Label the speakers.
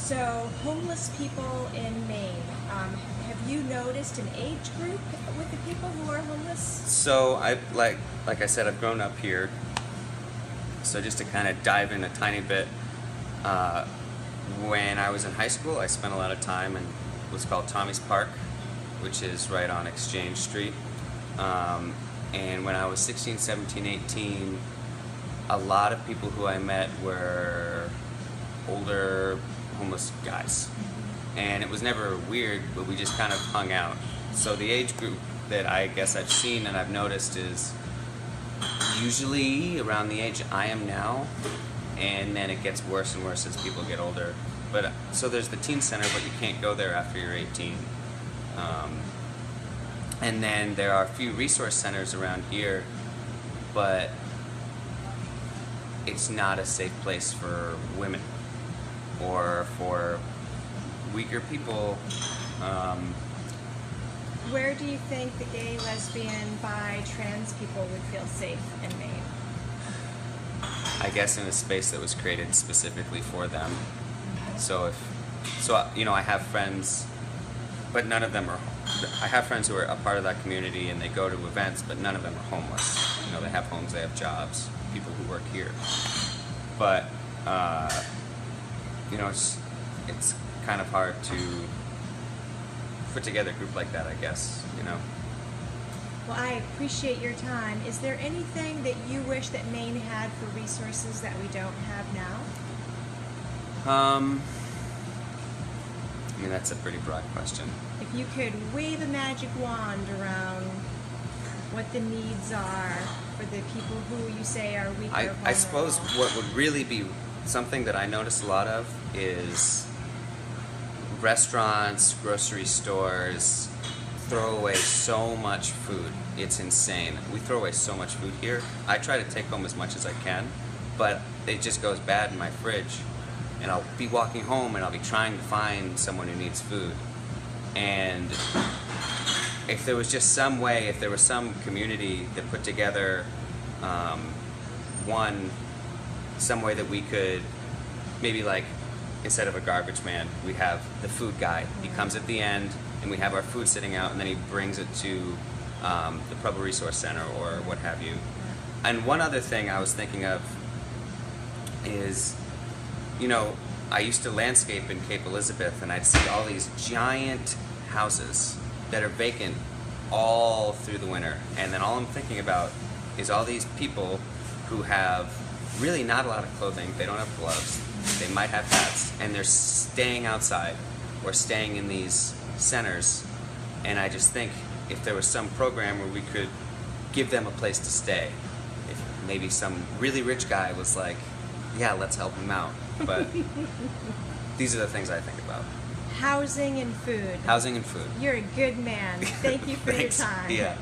Speaker 1: So, homeless people in Maine, have you noticed an age group with the people who are homeless?
Speaker 2: So like I said, I've grown up here. So just to kind of dive in a tiny bit, when I was in high school, I spent a lot of time in what's called Tommy's Park, which is right on Exchange Street. And when I was 16, 17, 18, a lot of people who I met were older homeless guys. And it was never weird, but we just kind of hung out. So the age group that I guess I've seen and I've noticed is usually around the age I am now, and then it gets worse and worse as people get older. But so there's the teen center, but you can't go there after you're 18. And then there are a few resource centers around here, but it's not a safe place for women or for weaker people.
Speaker 1: Where do you think the gay, lesbian, bi, trans people would feel safe in Maine?
Speaker 2: I guess in a space that was created specifically for them. So I have friends, but none of them are. I have friends who are a part of that community and they go to events, but none of them are homeless. You know, they have homes, they have jobs. People who work here, but it's kind of hard to put together a group like that, I guess.
Speaker 1: Well, I appreciate your time. Is there anything that you wish that Maine had for resources that we don't have now?
Speaker 2: I mean, that's a pretty broad question.
Speaker 1: If you could wave a magic wand around what the needs are for the people who you say are weak or vulnerable.
Speaker 2: I suppose what would really be something that I notice a lot of is restaurants, grocery stores throw away so much food. It's insane. We throw away so much food here. I try to take home as much as I can, but it just goes bad in my fridge. And I'll be walking home and I'll be trying to find someone who needs food. And if there was just some way, if there was some community that put together some way that we could maybe, like, instead of a garbage man, we have the food guy. He comes at the end and we have our food sitting out and then he brings it to the Public Resource Center or what have you. And one other thing I was thinking of is, I used to landscape in Cape Elizabeth and I'd see all these giant houses that are vacant all through the winter. And then all I'm thinking about is all these people who have really not a lot of clothing. They don't have gloves. They might have hats. And they're staying outside or staying in these centers. And I just think if there was some program where we could give them a place to stay, if maybe some really rich guy was like, yeah, let's help him out. But these are the things I think about.
Speaker 1: Housing and food.
Speaker 2: Housing and food.
Speaker 1: You're a good man. Thank you for your time.
Speaker 2: Yeah.